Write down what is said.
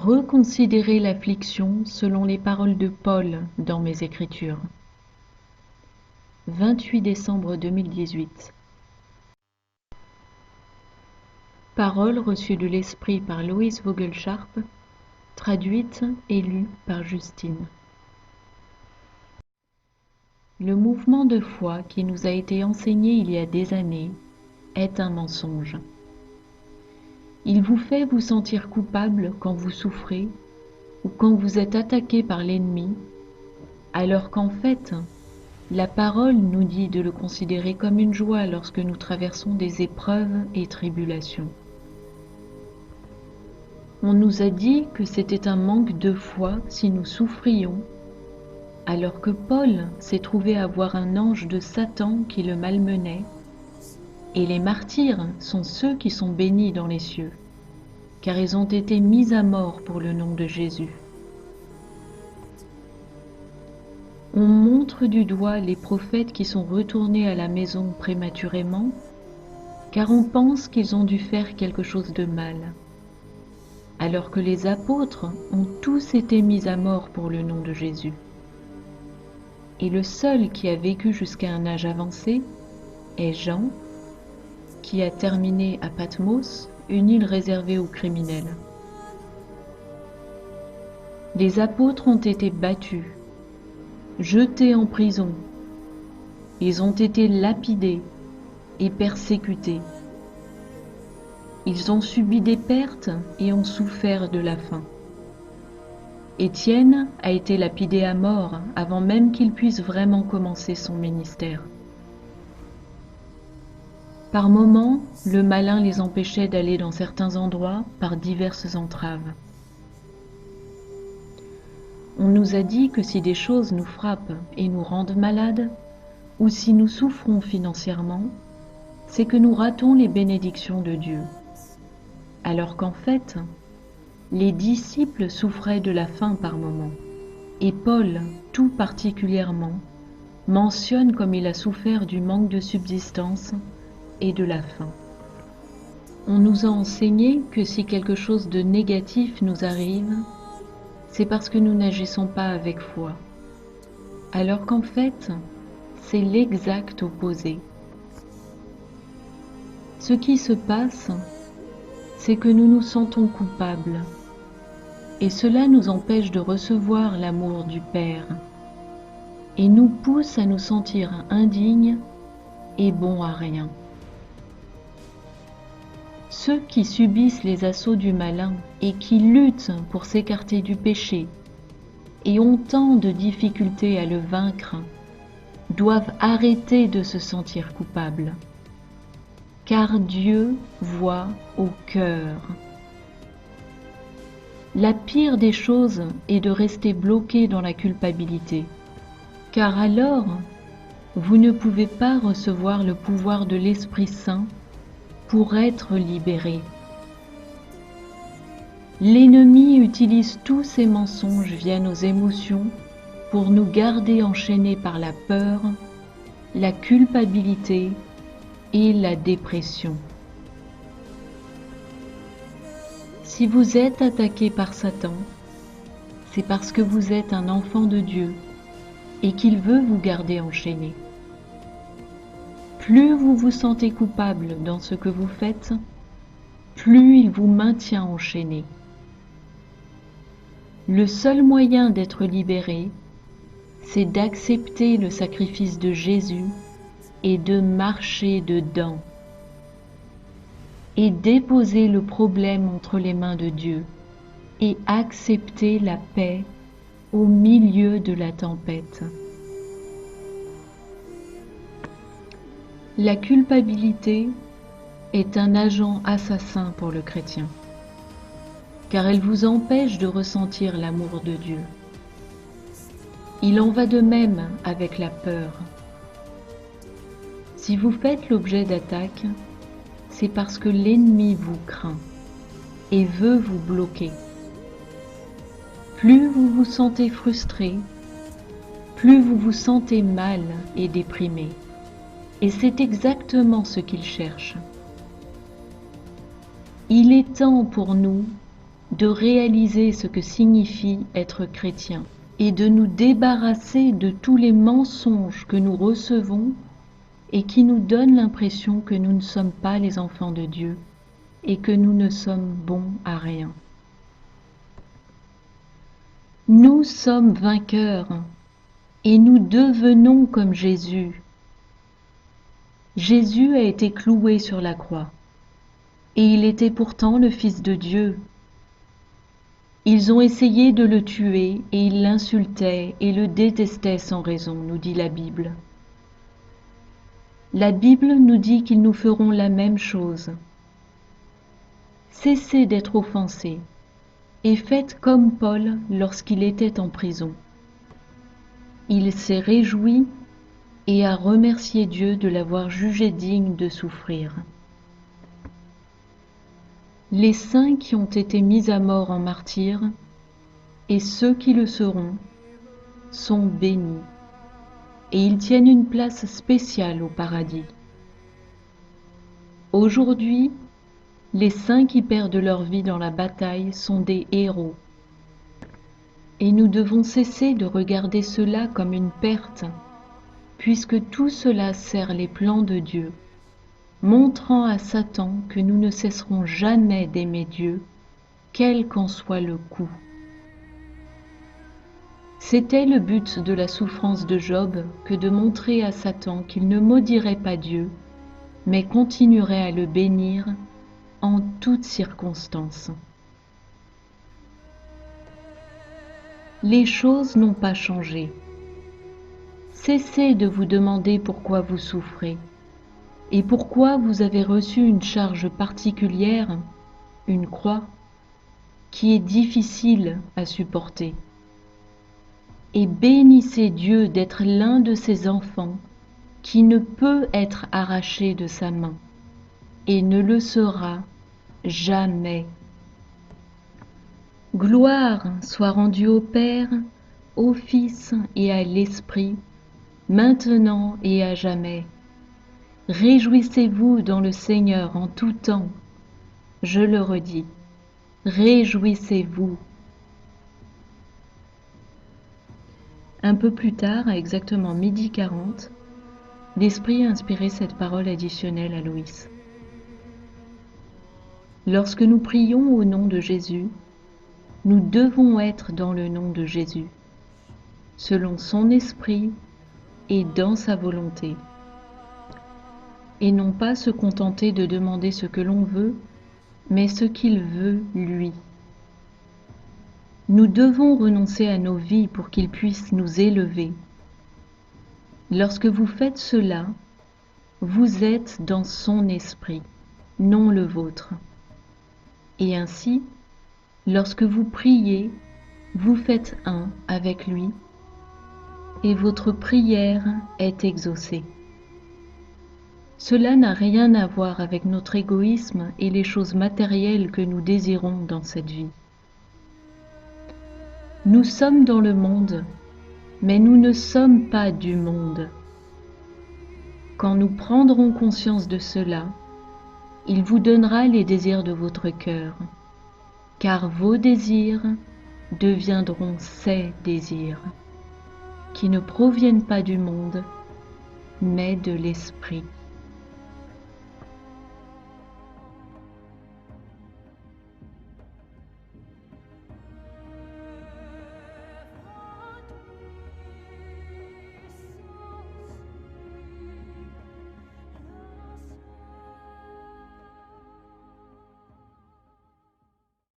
Reconsidérez l'affliction selon les paroles de Paul dans mes Écritures. 28 décembre 2018. Paroles reçues de l'Esprit par Loïs Vogelcharp, traduite et lue par Justine. Le mouvement de foi qui nous a été enseigné il y a des années est un mensonge. Il vous fait vous sentir coupable quand vous souffrez ou quand vous êtes attaqué par l'ennemi, alors qu'en fait, la parole nous dit de le considérer comme une joie lorsque nous traversons des épreuves et tribulations. On nous a dit que c'était un manque de foi si nous souffrions, alors que Paul s'est trouvé avoir un ange de Satan qui le malmenait, et les martyrs sont ceux qui sont bénis dans les cieux, car ils ont été mis à mort pour le nom de Jésus. On montre du doigt les prophètes qui sont retournés à la maison prématurément, car on pense qu'ils ont dû faire quelque chose de mal, alors que les apôtres ont tous été mis à mort pour le nom de Jésus. Et le seul qui a vécu jusqu'à un âge avancé est Jean, qui a terminé à Patmos, une île réservée aux criminels. Les apôtres ont été battus, jetés en prison, ils ont été lapidés et persécutés. Ils ont subi des pertes et ont souffert de la faim. Étienne a été lapidé à mort avant même qu'il puisse vraiment commencer son ministère. Par moments, le malin les empêchait d'aller dans certains endroits par diverses entraves. On nous a dit que si des choses nous frappent et nous rendent malades, ou si nous souffrons financièrement, c'est que nous ratons les bénédictions de Dieu. Alors qu'en fait, les disciples souffraient de la faim par moments, et Paul, tout particulièrement, mentionne comme il a souffert du manque de subsistance et de la faim. On nous a enseigné que si quelque chose de négatif nous arrive, c'est parce que nous n'agissons pas avec foi, alors qu'en fait, c'est l'exact opposé. Ce qui se passe, c'est que nous nous sentons coupables, et cela nous empêche de recevoir l'amour du Père, et nous pousse à nous sentir indignes et bons à rien. Ceux qui subissent les assauts du malin et qui luttent pour s'écarter du péché et ont tant de difficultés à le vaincre doivent arrêter de se sentir coupables, car Dieu voit au cœur. La pire des choses est de rester bloqué dans la culpabilité, car alors vous ne pouvez pas recevoir le pouvoir de l'Esprit Saint pour être libéré. L'ennemi utilise tous ces mensonges via nos émotions pour nous garder enchaînés par la peur, la culpabilité et la dépression. Si vous êtes attaqué par Satan, c'est parce que vous êtes un enfant de Dieu et qu'il veut vous garder enchaîné. Plus vous vous sentez coupable dans ce que vous faites, plus il vous maintient enchaîné. Le seul moyen d'être libéré, c'est d'accepter le sacrifice de Jésus et de marcher dedans, et déposer le problème entre les mains de Dieu, et accepter la paix au milieu de la tempête. La culpabilité est un agent assassin pour le chrétien, car elle vous empêche de ressentir l'amour de Dieu. Il en va de même avec la peur. Si vous faites l'objet d'attaques, c'est parce que l'ennemi vous craint et veut vous bloquer. Plus vous vous sentez frustré, plus vous vous sentez mal et déprimé. Et c'est exactement ce qu'il cherche. Il est temps pour nous de réaliser ce que signifie être chrétien et de nous débarrasser de tous les mensonges que nous recevons et qui nous donnent l'impression que nous ne sommes pas les enfants de Dieu et que nous ne sommes bons à rien. Nous sommes vainqueurs et nous devenons comme Jésus. Jésus a été cloué sur la croix et il était pourtant le Fils de Dieu. Ils ont essayé de le tuer et ils l'insultaient et le détestaient sans raison, nous dit la Bible. La Bible nous dit qu'ils nous feront la même chose. Cessez d'être offensés et faites comme Paul lorsqu'il était en prison. Il s'est réjoui et a remercié Dieu de l'avoir jugé digne de souffrir. Les saints qui ont été mis à mort en martyrs, et ceux qui le seront, sont bénis, et ils tiennent une place spéciale au paradis. Aujourd'hui, les saints qui perdent leur vie dans la bataille sont des héros, et nous devons cesser de regarder cela comme une perte, puisque tout cela sert les plans de Dieu, montrant à Satan que nous ne cesserons jamais d'aimer Dieu, quel qu'en soit le coût. C'était le but de la souffrance de Job que de montrer à Satan qu'il ne maudirait pas Dieu, mais continuerait à le bénir en toutes circonstances. Les choses n'ont pas changé. Cessez de vous demander pourquoi vous souffrez. Et pourquoi vous avez reçu une charge particulière, une croix, qui est difficile à supporter. Et bénissez Dieu d'être l'un de ses enfants qui ne peut être arraché de sa main, et ne le sera jamais. Gloire soit rendue au Père, au Fils et à l'Esprit, maintenant et à jamais. Réjouissez-vous dans le Seigneur en tout temps. Je le redis, réjouissez-vous. Un peu plus tard, à exactement 12h40, l'Esprit a inspiré cette parole additionnelle à Loïs. Lorsque nous prions au nom de Jésus, nous devons être dans le nom de Jésus, selon son esprit et dans sa volonté. Et non pas se contenter de demander ce que l'on veut, mais ce qu'il veut lui. Nous devons renoncer à nos vies pour qu'il puisse nous élever. Lorsque vous faites cela, vous êtes dans son esprit, non le vôtre. Et ainsi, lorsque vous priez, vous faites un avec lui, et votre prière est exaucée. Cela n'a rien à voir avec notre égoïsme et les choses matérielles que nous désirons dans cette vie. Nous sommes dans le monde, mais nous ne sommes pas du monde. Quand nous prendrons conscience de cela, il vous donnera les désirs de votre cœur, car vos désirs deviendront ses désirs, qui ne proviennent pas du monde, mais de l'Esprit.